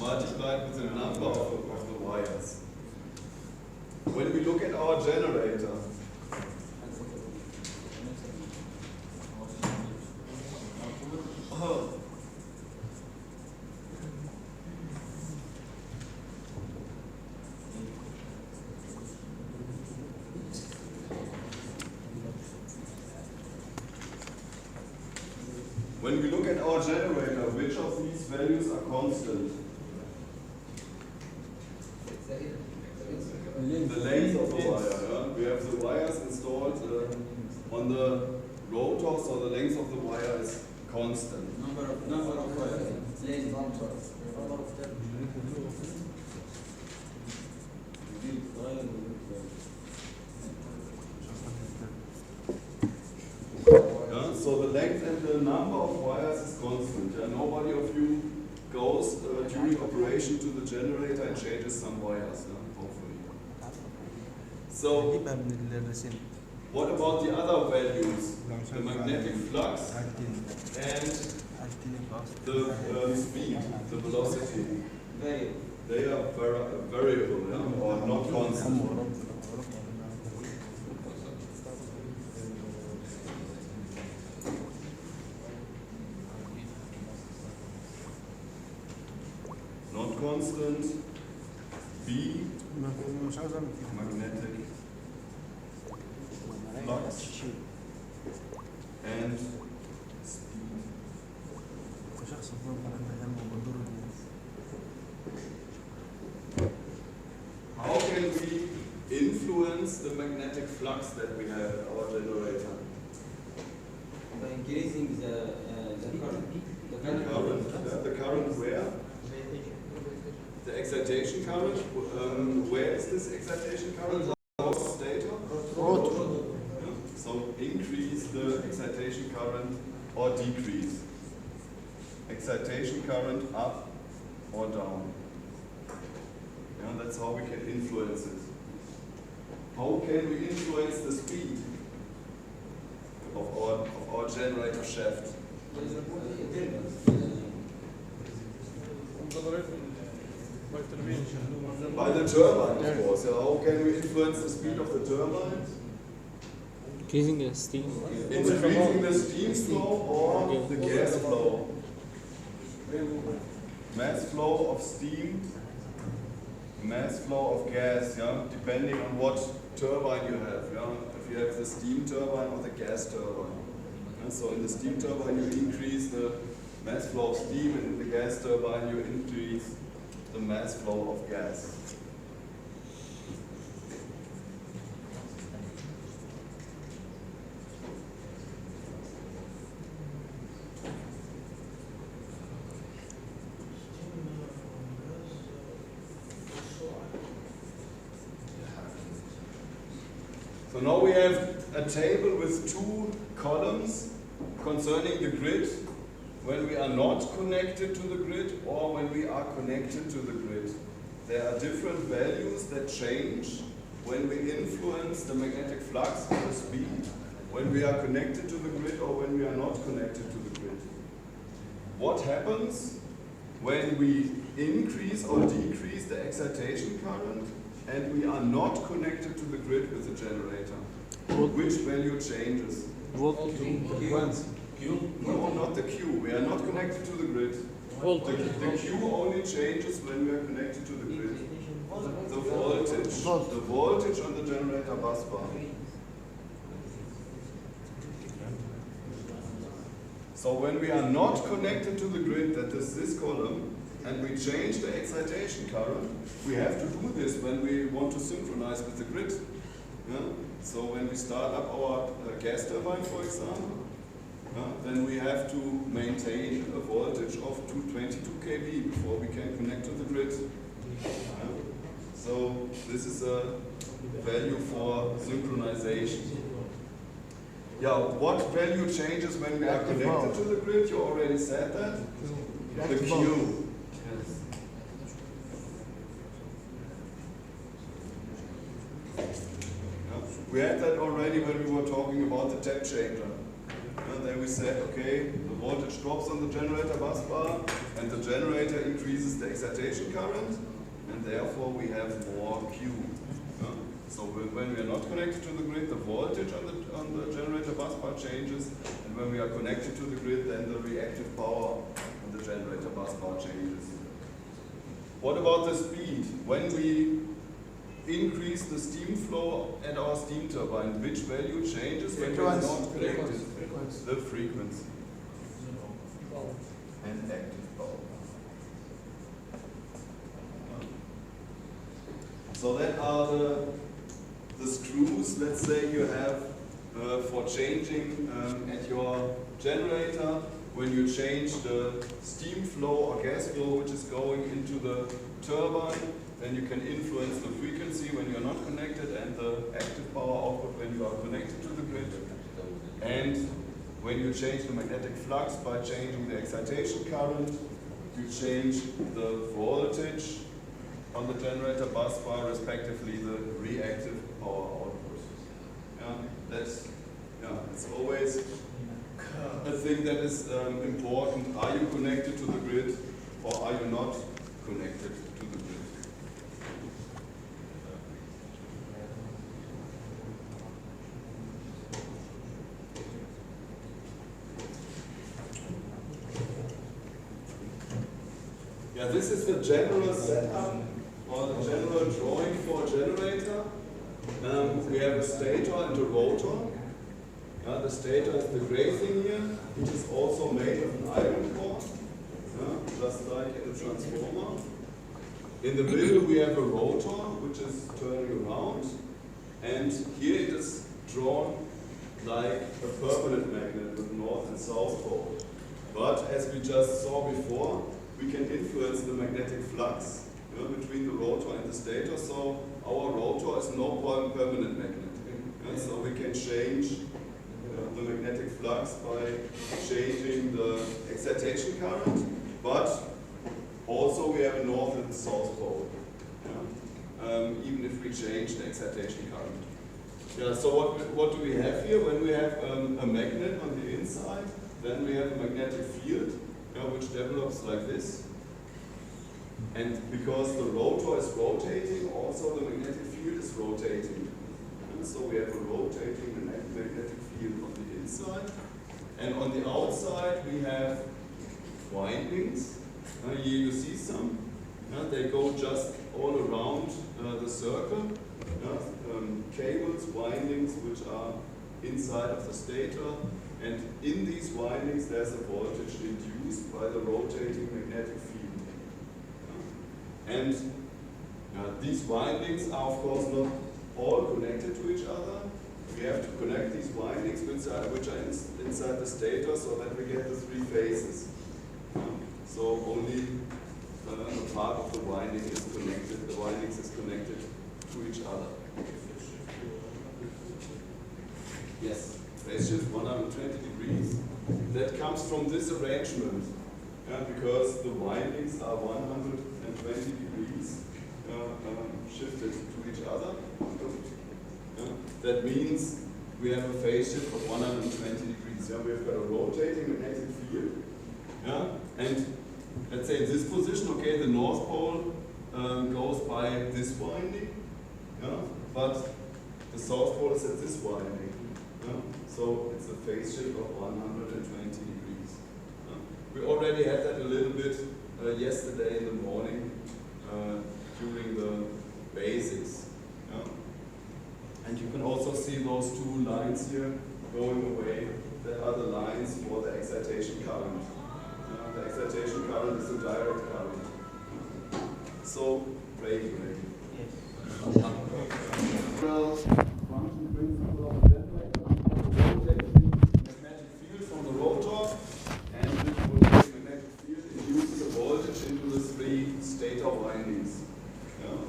multiplied with the number of the wires. When we look at our generator, which of these values are constant? The length of the wire. Yeah? We have the wires installed on the rotor, so the length of the wire is constant. Number of wires. So the length and the number of wires is constant. Yeah? Nobody of you goes during operation to the generator and changes some wires, yeah? Hopefully. So what about the other values? The magnetic flux and the speed, the velocity. They are variable, yeah? Or not constant. Constant, B, magnetic flux, and speed. How can we influence the magnetic flux that we have at our generator? By increasing the current. The current where? The excitation current, where is this excitation current? Stator? So increase the excitation current or decrease. Excitation current up or down. Yeah, that's how we can influence it. How can we influence the speed of our generator shaft? By the turbine, of course. How can we influence the speed of the turbine? Increasing the steam. Increasing the steam flow or the gas flow? Mass flow of steam, mass flow of gas, yeah, depending on what turbine you have. Yeah? If you have the steam turbine or the gas turbine. Yeah? So in the steam turbine you increase the mass flow of steam, and in the gas turbine you increase the mass flow of gas. So now we have a table with two columns concerning the grid, when we are not connected to the grid or when we are connected to the grid. There are different values that change when we influence the magnetic flux and the speed, when we are connected to the grid or when we are not connected to the grid. What happens when we increase or decrease the excitation current and we are not connected to the grid with the generator? Which value changes? Q? No, not the Q. We are not connected to the grid. The Q only changes when we are connected to the grid. The voltage. The voltage on the generator bus bar. So when we are not connected to the grid, that is this column, and we change the excitation current, we have to do this when we want to synchronize with the grid. Yeah? So when we start up our gas turbine, for example, then we have to maintain a voltage of 222 kV before we can connect to the grid. So this is a value for synchronization. Yeah, what value changes when we are connected to the grid? You already said that. The Q. We had that already when we were talking about the tap changer. Then we said, okay, the voltage drops on the generator bus bar, and the generator increases the excitation current, and therefore we have more Q. So when we are not connected to the grid, the voltage on the generator bus bar changes, and when we are connected to the grid, then the reactive power on the generator bus bar changes. What about the speed? When we increase the steam flow at our steam turbine, which value changes when we are not connected? The frequency. And active power. So that are the screws, let's say you have for changing at your generator, when you change the steam flow or gas flow which is going into the turbine, then you can influence the frequency when you are not connected and the active power output when you are connected to the grid. And when you change the magnetic flux by changing the excitation current, you change the voltage on the generator bus bar, respectively the reactive power output. It's always a thing that is important. Are you connected to the grid or are you not connected to the grid? This is the general setup or the general drawing for a generator. We have a stator and a rotor. The stator is the gray thing here, which is also made of an iron core, just like in a transformer. In the middle we have a rotor, which is turning around, and here it is drawn like a permanent magnet with north and south pole. But as we just saw before, we can influence the magnetic flux between the rotor and the stator, so our rotor is no permanent magnet. So we can change the magnetic flux by changing the excitation current, but also we have a north and south pole, even if we change the excitation current. So what do we have here? When we have a magnet on the inside, then we have a magnetic field, which develops like this. And because the rotor is rotating, also the magnetic field is rotating. And so we have a rotating magnetic field on the inside. And on the outside we have windings. Here you see some. They go just all around the circle. Cables, windings, which are inside of the stator. And in these windings there's a voltage induced by the rotating magnetic field. And these windings are of course not all connected to each other. We have to connect these windings which are inside the stator so that we get the three phases. So only a part of the winding is connected, the windings is connected to each other. Yes, phase shift 120 degrees. That comes from this arrangement, because the windings are 120 degrees shifted to each other. That means we have a phase shift of 120 degrees. We've got a rotating magnetic field. And let's say in this position, okay, the north pole goes by this winding, but the south pole is at this winding. So it's a phase shift of 120 degrees. We already had that a little bit yesterday in the morning during the basics. And you can also see those two lines here going away. That are the lines for the excitation current. The excitation current is a direct current. So, brake. Well, function principle of a generator, rotating magnetic field from the rotor, and this rotating magnetic field induces a voltage into the three stator windings,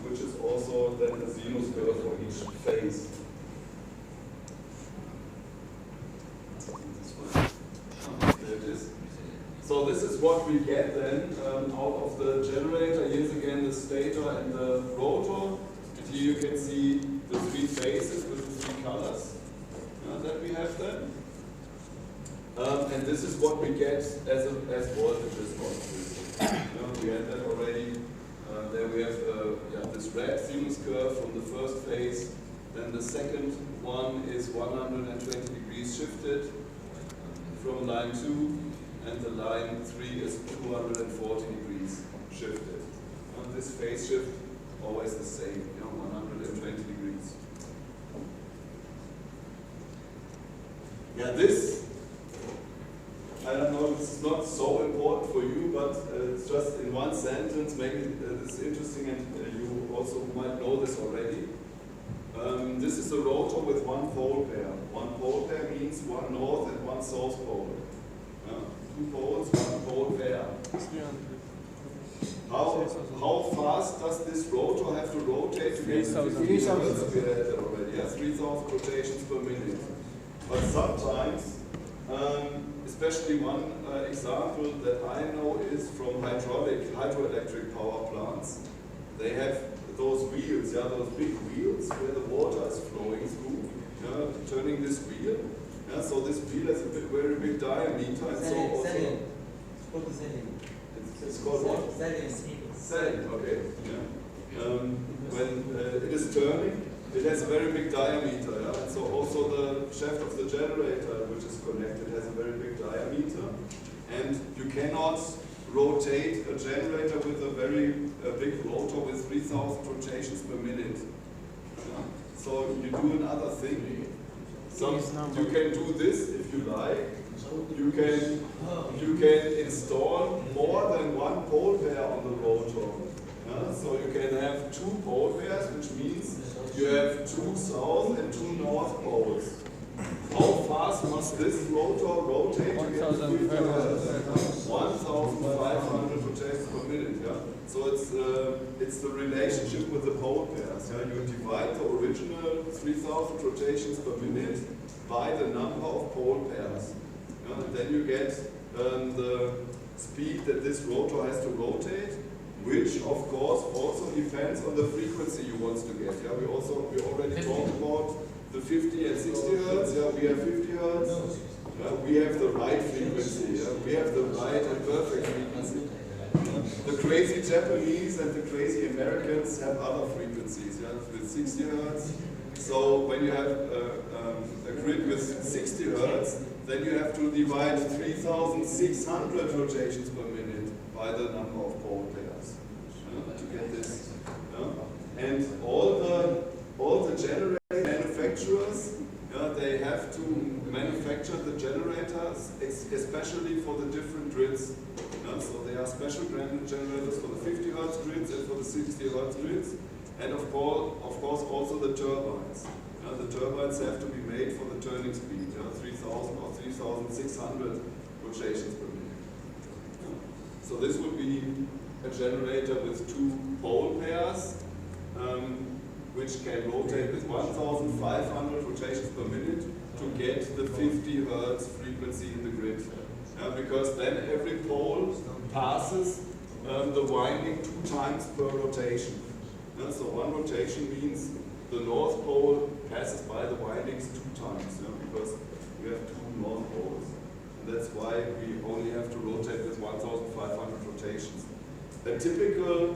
which is also then a sinus curve for each phase. There it is. So this is what we get then out of the generator. Here's again the stator and the rotor. And here you can see the three phases with the three colors that we have then. And this is what we get as voltage response. We had that already red sinus curve from the first phase. Then the second one is 120 degrees shifted from line 2, and the line 3 is 240 degrees shifted. And this phase shift always the same, 120 degrees. Yeah, this, I don't know, it's not so important for you, but it's just in one sentence, maybe it's interesting, and you also might know this already. This is a rotor with one pole pair. One pole pair means one north and one south pole. Two poles, one pole pair. How fast does this rotor have to rotate to get 3,000? We had that already. Yeah, 3,000 rotations per minute. But sometimes, especially one example that I know is from hydroelectric power plants. They have those wheels, those big wheels where the water is flowing through, turning this wheel. So this wheel has a very big diameter, and so also it's called what? Selling. Okay. When it is turning, it has a very big diameter, and so also the shaft of the generator, which is connected, has a very big diameter, and you cannot rotate a generator with a very big rotor with 3,000 rotations per minute. So you do another thing. You can do this if you like. You can install more than one pole pair on the rotor. So you can have two pole pairs, which means you have 2 south and 2 north poles. How fast must this rotor rotate to get 1,500 rotations per minute? So it's the relationship with the pole pairs. You divide the original 3,000 rotations per minute by the number of pole pairs. And then you get the speed that this rotor has to rotate, which of course also depends on the frequency you want to get. We already talked about the 50 and 60 hertz. We have 50 hertz. We have the right frequency. We have the right and perfect frequency. The crazy Japanese and the crazy Americans have other frequencies, with 60 hertz. So when you have a grid with 60 hertz, then you have to divide 3,600 rotations per minute by the number of pole pairs to get this. And all the generator manufacturers, they have to manufacture the generators, especially for the different grids. So there are special generators for the 50 hertz grids and for the 60 hertz grids, and of course also the turbines. The turbines have to be made for the turning speed, 3,000 or 3,600 rotations per minute. So this would be a generator with 2 pole pairs, which can rotate with 1,500 rotations per minute to get the 50 hertz frequency in the grid. Because then every pole passes the winding 2 times per rotation. So one rotation means the north pole passes by the windings 2 times, because we have 2 north poles. And that's why we only have to rotate with 1,500 rotations. A typical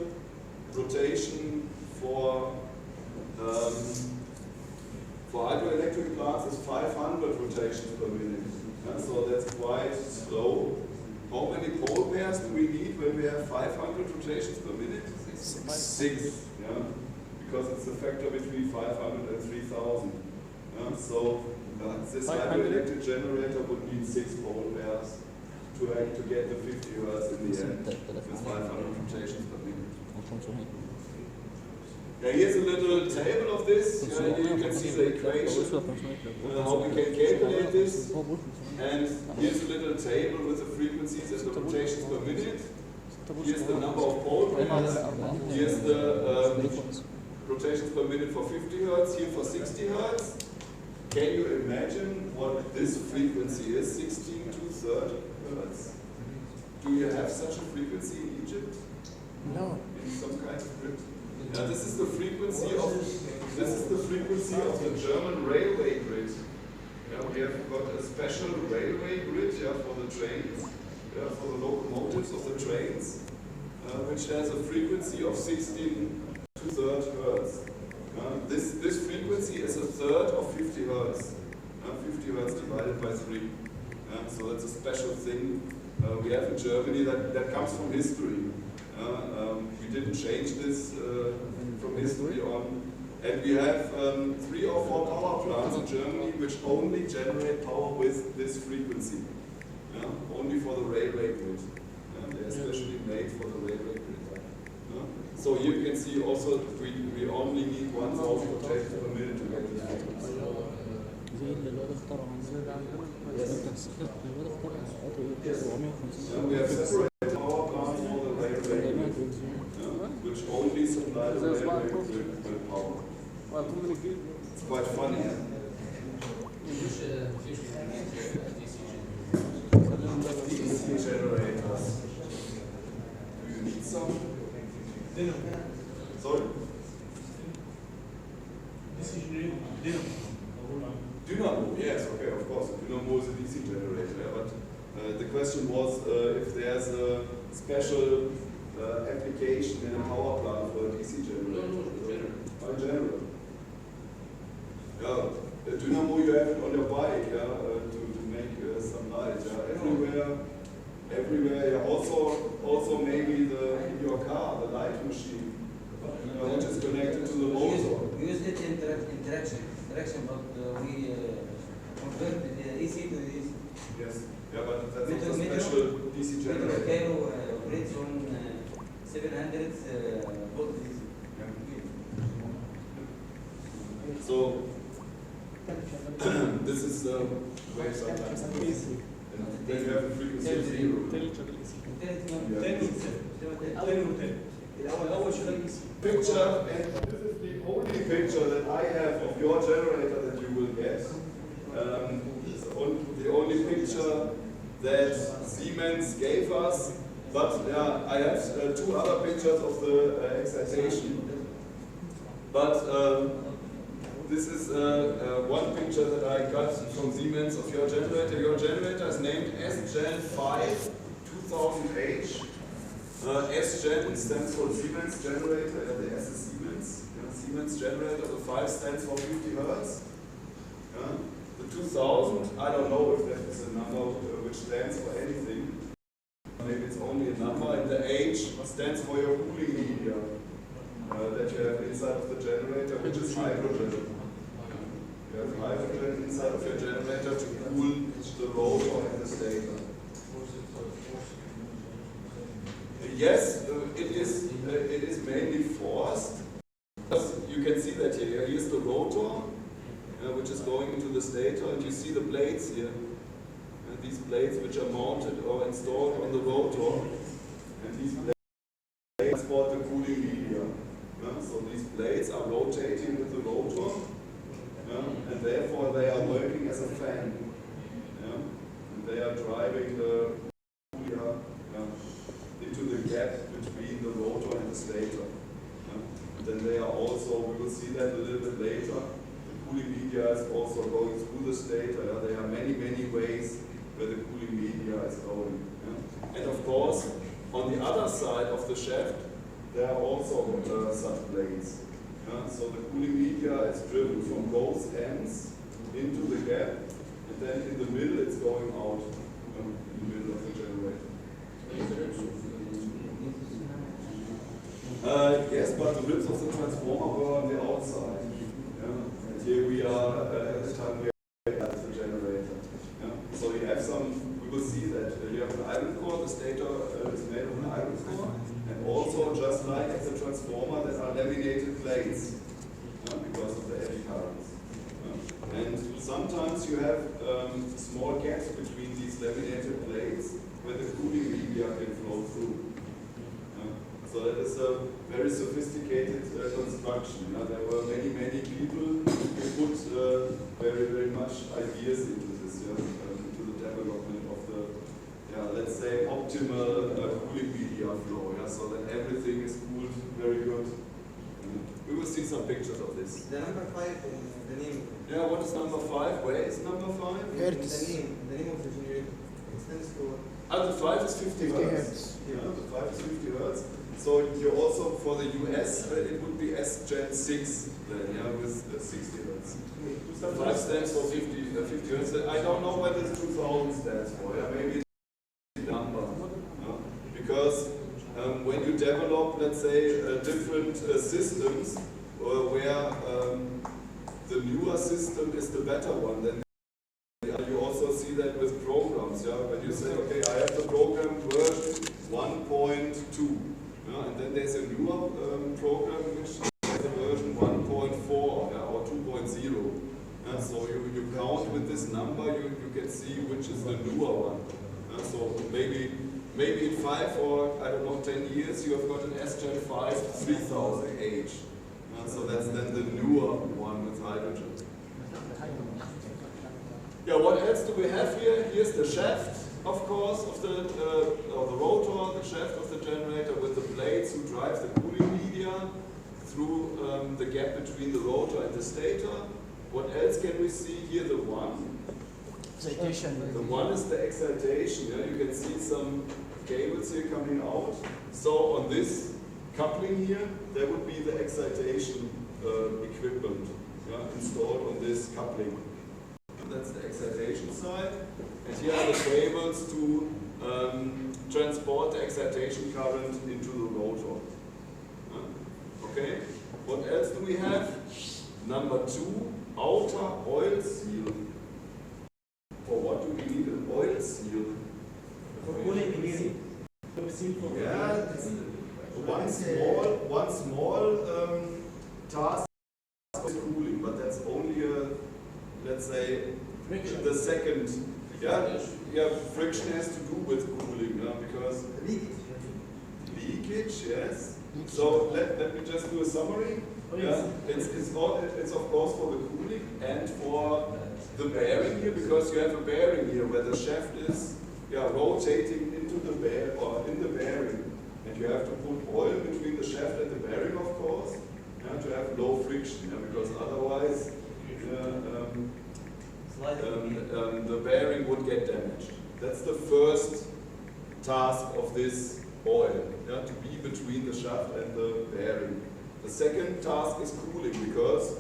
rotation for hydroelectric plants is 500 rotations per minute. So that's quite slow. How many pole pairs do we need when we have 500 rotations per minute? 6. Because it's the factor between 500 and 3,000. So this hydroelectric generator would need 6 pole pairs to get the 50 hertz in the end with 500 rotations per minute. Here's a little table of this. Here you can see the equation, how we can calculate this. And here's a little table with the frequencies and the rotations per minute. Here's the number of pole pairs. Here's the rotations per minute for 50 hertz, here for 60 hertz. Can you imagine what this frequency is, 16 to 30 hertz? Do you have such a frequency in Egypt? No. In some kind of grid? This is the frequency of the German railway grid. We have got a special railway grid for the trains, for the locomotives of the trains, which has a frequency of 16 to 2/3 hertz. This frequency is a third of 50 hertz. 50 hertz divided by 3. So that's a special thing we have in Germany that comes from history. We didn't change this from history on. And we have 3 or 4 power plants in Germany which only generate power with this frequency. Only for the railway grid. They're especially made for the railway grid. So here you can see also we only need 1,000 rotations per minute to get this frequency. We have separate power plants for the railway grid, which only supply the railway grid with power. It's quite funny. DC generators. Do you need some? Sorry? Dynamo, yes, okay, of course. Dynamo is a DC generator, yeah, but the question was if there's a special application in a power plant for a DC generator. No, in general. Yeah, the dynamo you have it on your bike, yeah, to make some light, yeah, everywhere, yeah. Also maybe in your car, the light machine, which is connected to the motor. We use it in interaction, but we convert the AC to this. Yes, yeah, but that's a special DC generator. Metro operates on 700 volt DC. So this is the way sometimes. And then you have a frequency of 0. Picture, and this is the only picture that I have of your generator that you will get. The only picture that Siemens gave us, but I have 2 other pictures of the excitation. But this is one picture that I got from Siemens of your generator. Your generator is named SGen5 2000H. SGen stands for Siemens generator, the S is Siemens. Siemens generator, the 5 stands for 50 hertz. The 2000, I don't know if that is a number which stands for anything. Maybe it's only a number, and the H stands for your cooling media that you have inside of the generator, which is hydrogen. You have hydrogen inside of your generator to cool the rotor and the stator. Yes, it is mainly forced. You can see that here. Here's the rotor, which is going into the stator, and you see the blades here. These blades which are mounted or installed on the rotor, and these blades transport the cooling media. So these blades are rotating with the rotor, and therefore they are working as a fan. And they are driving the cooler into the gap between the rotor and the stator. Then they are also, we will see that a little bit later, the cooling media is also going through the stator. There are many, many ways where the cooling media is going. And of course, on the other side of the shaft, there are also such blades. So the cooling media is driven from both ends into the gap, and then in the middle it's going out in the middle of the generator. Yes, but the ribs of the transformer were on the outside. And here we are at the time we have the generator. So you have some, we will see that you have an iron core, the stator is made of an iron core, and also just like at the transformer there are laminated plates because of the eddy currents. And sometimes you have small gaps between these laminated plates where the cooling media can flow through. So that is a very sophisticated construction. There were many, many people who put very, very much ideas into this, into the development of the, let's say, optimal cooling media flow, so that everything is cooled very good. We will see some pictures of this. The number 5 in the name. Yeah, what is number 5? Where is number 5? Hertz. The name of the generator. It stands for. The 5 is 50 hertz. Yeah, the 5 is 50 hertz. So you also, for the US, it would be S Gen 6 then, yeah, with 60 hertz. 5 stands for 50 hertz. I don't know what this 2000 stands for, yeah, maybe it's a number. Yeah? Because when you develop, let's say, different systems where the newer system is the better one, then you also see that with programs. Yeah? When you say, okay, I have the program version 1.2, yeah? And then there's a newer program which has a version 1.4 yeah, or 2.0. Yeah? So you count with this number, you can see which is the newer one. Yeah? So maybe in 5 or, I don't know, 10 years, you have got an S Gen 5 3000H. So that's then the newer one with hydrogen. Yeah, what else do we have here? Here's the shaft, of course, of the rotor, the shaft of the generator with the blades who drive the cooling media through the gap between the rotor and the stator. What else can we see here? The one. Excitation. The one is the excitation. Yeah? You can see some cables here coming out. So on this coupling here, there would be the excitation equipment installed on this coupling. That's the excitation side. And here are the cables to transport the excitation current into the rotor. Okay, what else do we have? Number 2, outer oil seal. For what do we need an oil seal? For cooling again. Yeah, one small task is cooling, but that's only a, let's say, Friction. the second. Yeah, friction has to do with cooling, because leakage, yes. So let me just do a summary. Yeah, it's of course for the cooling and for the bearing here, because you have a bearing here where the shaft is rotating into the in the bearing, and you have to put oil between the shaft and the bearing, of course, to have low friction, because otherwise the bearing would get damaged. That's the first task of this oil, to be between the shaft and the bearing. The second task is cooling, because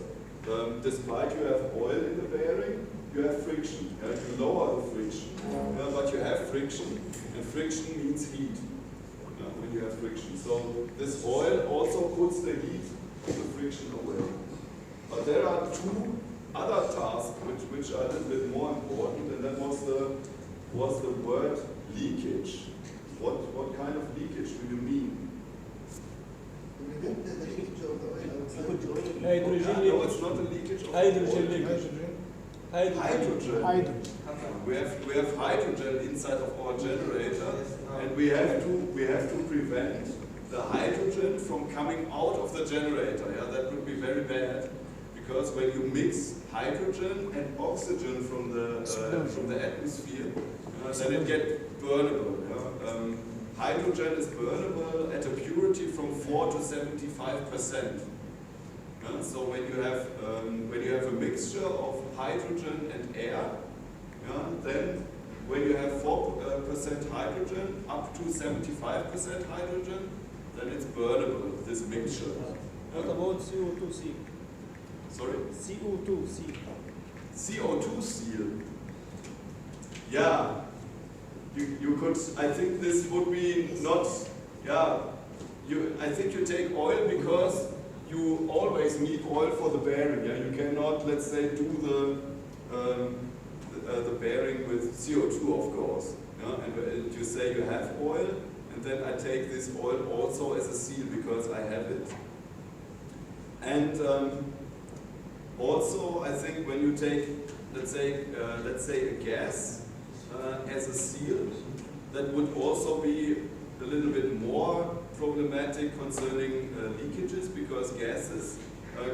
despite you have oil in the bearing, you have friction. You lower the friction, but you have friction, and friction means heat when you have friction. So this oil also puts the heat, the friction away. But there are 2 other tasks which are a little bit more important, and that was the word leakage. What kind of leakage do you mean? Hydrogen No, it's not a leakage of Hydrogen oil. leakage. Hydrogen. We have hydrogen inside of our generator, and we have to prevent the hydrogen from coming out of the generator. Yeah, that would be very bad, because when you mix hydrogen and oxygen from the atmosphere, then it gets burnable. Yeah? Hydrogen is burnable at a purity from 4 to 75%. So when you have a mixture of hydrogen and air, then when you have 4% hydrogen up to 75% hydrogen, then it's burnable, this mixture. What about CO2C? Sorry? CO2C. CO2 seal. Yeah, you could, I think this would be not, I think you take oil because you always need oil for the bearing. Yeah, you cannot, let's say, do the bearing with CO2, of course. Yeah? And you say you have oil, and then I take this oil also as a seal because I have it. And also, I think when you take, let's say a gas as a seal, that would also be a little bit more problematic concerning leakages, because gases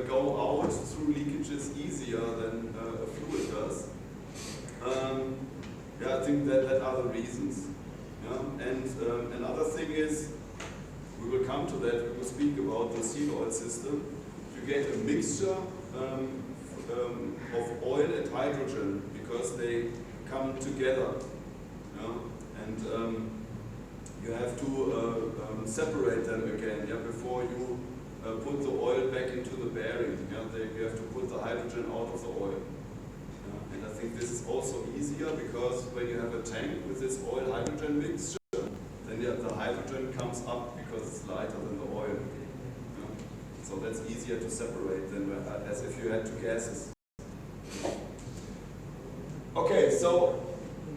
go out through leakages easier than a fluid does. I think that are the reasons. Yeah? And another thing is, we will come to that, we will speak about the seal oil system. You get a mixture of oil and hydrogen because they come together. Yeah? And you have to separate them again, yeah, before you put the oil back into the bearing. Yeah, you have to put the hydrogen out of the oil. Yeah, and I think this is also easier because when you have a tank with this oil-hydrogen mixture, then the hydrogen comes up because it's lighter than the oil. Yeah. So that's easier to separate than as if you had two gases. Okay, so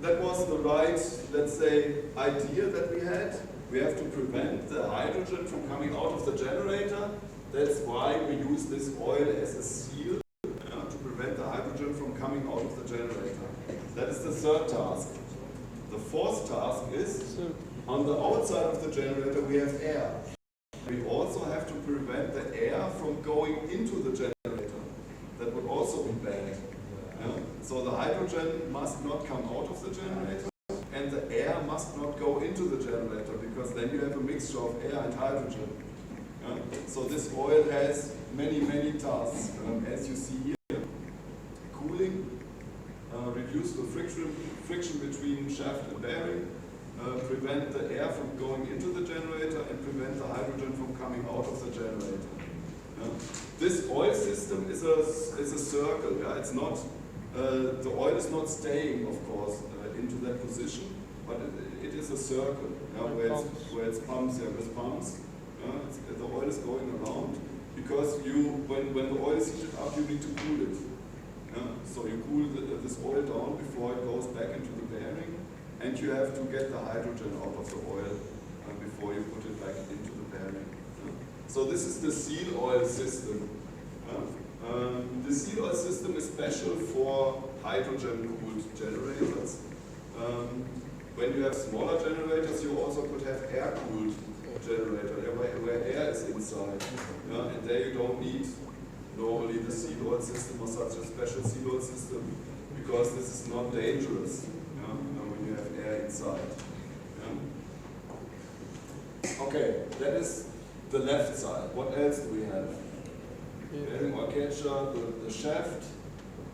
that was the right, let's say, idea that we had. We have to prevent the hydrogen from coming out of the generator. That's why we use this oil as a seal to prevent the hydrogen from coming out of the generator. That is the third task. The fourth task is, on the outside of the generator we have air. We also have to prevent the air from going into the generator. That would also be bad. Yeah? So the hydrogen must not come out of the generator, and the air must not go into the generator, because then you have a mixture of air and hydrogen. Yeah? So this oil has many, many tasks, as you see here. Cooling, reduce the friction between shaft and bearing, prevent the air from going into the generator, and prevent the hydrogen from coming out of the generator. Yeah? This oil system is a circle. Yeah? It's not, the oil is not staying, of course, into that position, but it is a circle, yeah, where it's pumps, yeah, with pumps. Yeah, the oil is going around because when the oil is heated up, you need to cool it. Yeah? So you cool this oil down before it goes back into the bearing, and you have to get the hydrogen out of the oil before you put it back into the bearing. Yeah? So this is the seal oil system. The seal oil system is special for hydrogen-cooled generators. When you have smaller generators, you also could have air-cooled generator, where air is inside. Yeah? And there you don't need normally the seal oil system or such a special seal oil system, because this is not dangerous, yeah? When you have air inside. Yeah? Okay, that is the left side. What else do we have? Bearing or catcher, the shaft,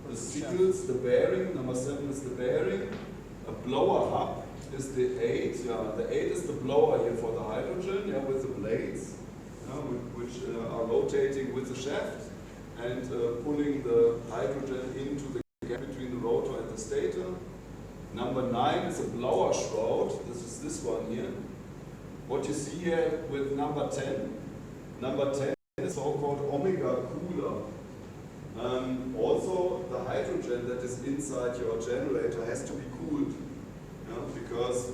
the seals, the bearing. Number 7 is the bearing. A blower hub is the 8. Yeah, the 8 is the blower here for the hydrogen, yeah, with the blades, which are rotating with the shaft and pulling the hydrogen into the gap between the rotor and the stator. Number 9 is a blower shroud. This is this one here. What you see here with number 10. Number 10 is so-called omega cooler. Also, the hydrogen that is inside your generator has to be cooled, because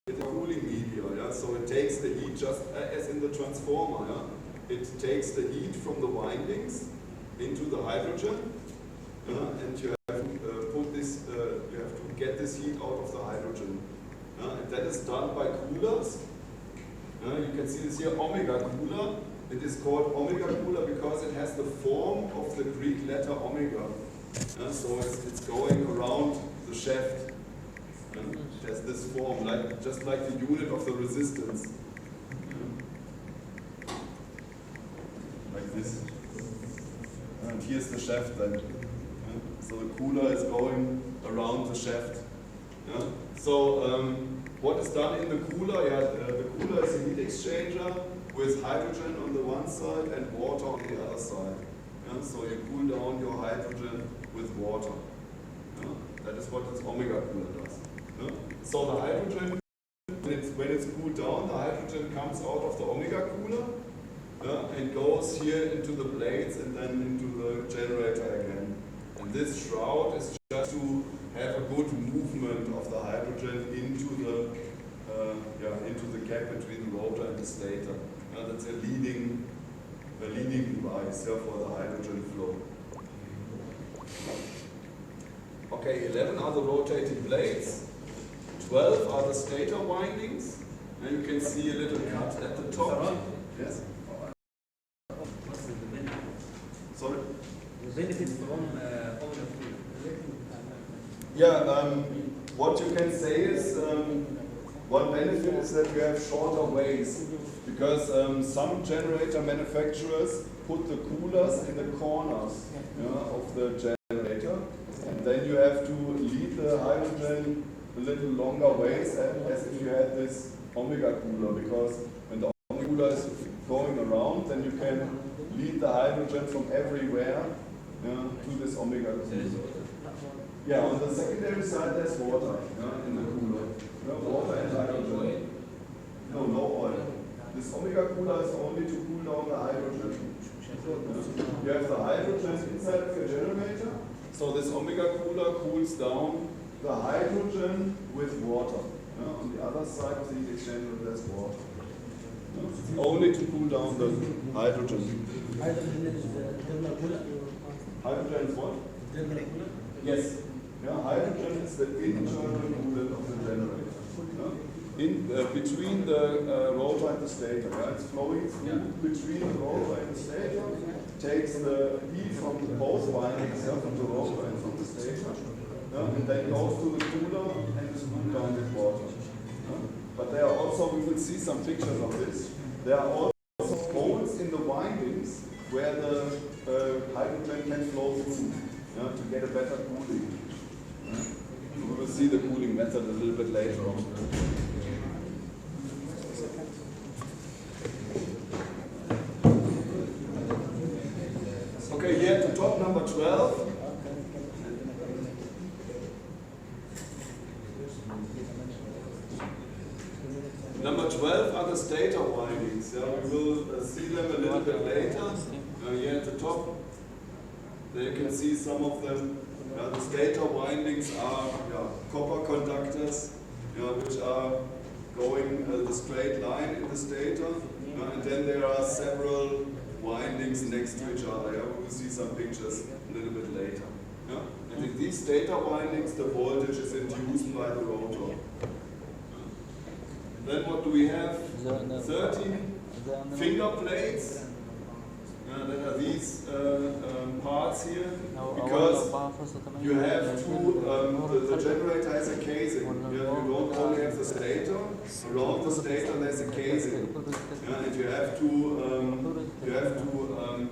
it's a cooling media. Yeah? So it takes the heat just as in the transformer. Yeah? It takes the heat from the windings into the hydrogen, and you have to put this. You have to get this heat out of the hydrogen, and that is done by coolers. You can see this here, omega cooler. It is called omega cooler because it has the form of the Greek letter omega. So it's going around the shaft. It has this form, just like the unit of the resistance. Like this. And here's the shaft then. So the cooler is going around the shaft. So what is done in the cooler? Yeah, the cooler is a heat exchanger with hydrogen on the one side and water on the other side. Yeah? So you cool down your hydrogen with water. Yeah? That is what this omega cooler does. Yeah? So the hydrogen, when it's cooled down, the hydrogen comes out of the omega cooler, and goes here into the blades and then into the generator again. And this shroud is just to have a good movement of the hydrogen into the gap between the rotor and the stator. That's a leading device for the hydrogen flow. Okay, 11 are the rotating blades. 12 are the stator windings. And you can see a little cut at the top. Yes? What's the benefit? Sorry? The benefit from omega cooler. Yeah, what you can say is one benefit is that you have shorter ways, because some generator manufacturers put the coolers in the corners of the generator, and then you have to lead the hydrogen a little longer ways, as if you had this omega cooler, because when the omega cooler is going around, then you can lead the hydrogen from everywhere to this omega cooler. Yeah, on the secondary side there's water in the cooler. Water and hydrogen. No, no oil. This omega cooler is only to cool down the hydrogen. You have the hydrogen inside of your generator, so this omega cooler cools down the hydrogen with water. On the other side of the heat exchanger there's water. Only to cool down the hydrogen. Hydrogen is what? Yes. Hydrogen is the internal coolant of the generator. Between the rotor and the stator. It's flowing through between the rotor and the stator, takes the heat from both windings, from the rotor and from the stator, and then goes to the cooler and is cooled down with water. But there are also, we will see some pictures of this, there are also holes in the windings where the hydrogen can flow through to get a better cooling. We will see the cooling method a little bit later on. Okay, here at the top, number 12. Number 12 are the stator windings. We will see them a little bit later. Here at the top, there you can see some of them. The stator windings are copper conductors, which are going the straight line in the stator, and then there are several windings next to each other. We will see some pictures a little bit later. And in these stator windings, the voltage is induced by the rotor. Then what do we have? 13 finger plates. That are these parts here, because you have to, the generator has a casing. You don't only have the stator, around the stator there's a casing. And you have to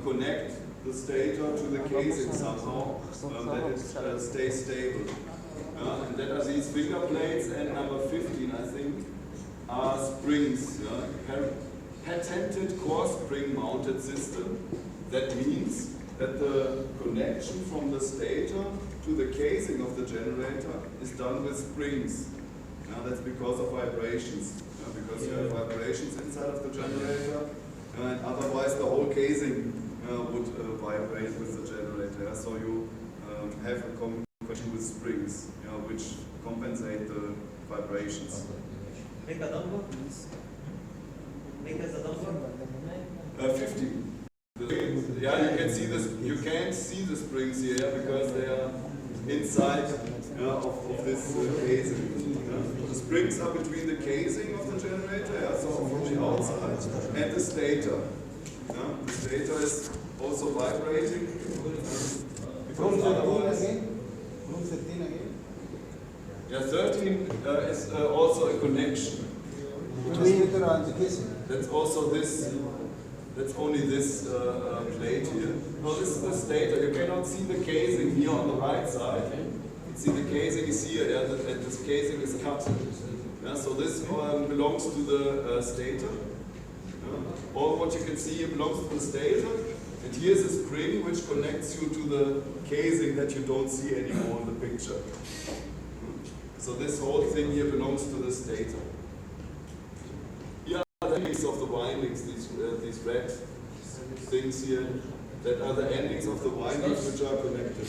connect the stator to the casing somehow, that it stays stable. And that are these finger plates, and number 15 I think are springs. Patented core spring mounted system. That means that the connection from the stator to the casing of the generator is done with springs. That's because of vibrations. Because you have vibrations inside of the generator, and otherwise the whole casing would vibrate with the generator. So you have a connection with springs, which compensate the vibrations. Make a number. Make us a number. 15. Yeah, you can see this. You can't see the springs here because they are inside of this casing. The springs are between the casing of the generator, so from the outside, and the stator. The stator is also vibrating. Because otherwise, Room 13 again? Yeah, 13 is also a connection. Between the and the casing. That's also this. That's only this plate here. No, this is the stator. You cannot see the casing here on the right side. You see the casing is here, and this casing is cut. So this belongs to the stator. All what you can see here belongs to the stator. And here's a spring which connects you to the casing that you don't see anymore in the picture. So this whole thing here belongs to the stator. The endings of the windings, these red things here, that are the endings of the windings which are connected.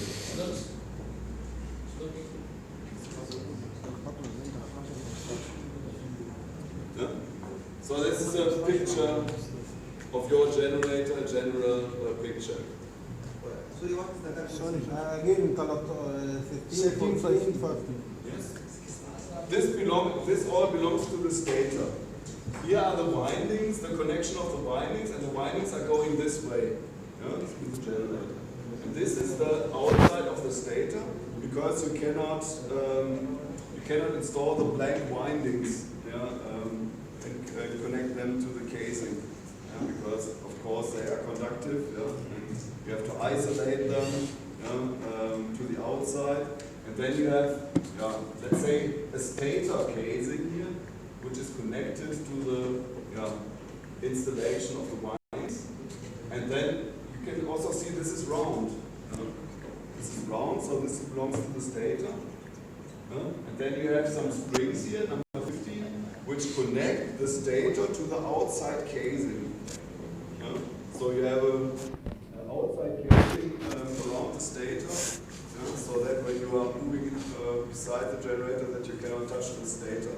Yeah? So this is a picture of your generator, a general picture. Sorry, what is the Sorry, again, 13, 14, 15. Yes? This all belongs to the stator. Here are the windings, the connection of the windings, and the windings are going this way. In the generator. And this is the outside of the stator, because you cannot install the blank windings and connect them to the casing, because of course they are conductive, and you have to isolate them to the outside, and then you have, let's say, a stator casing here, which is connected to the installation of the windings. And then you can also see this is round. This is round, so this belongs to the stator. And then you have some springs here, number 15, which connect the stator to the outside casing. So you have an outside casing around the stator, so that when you are moving beside the generator, that you cannot touch the stator.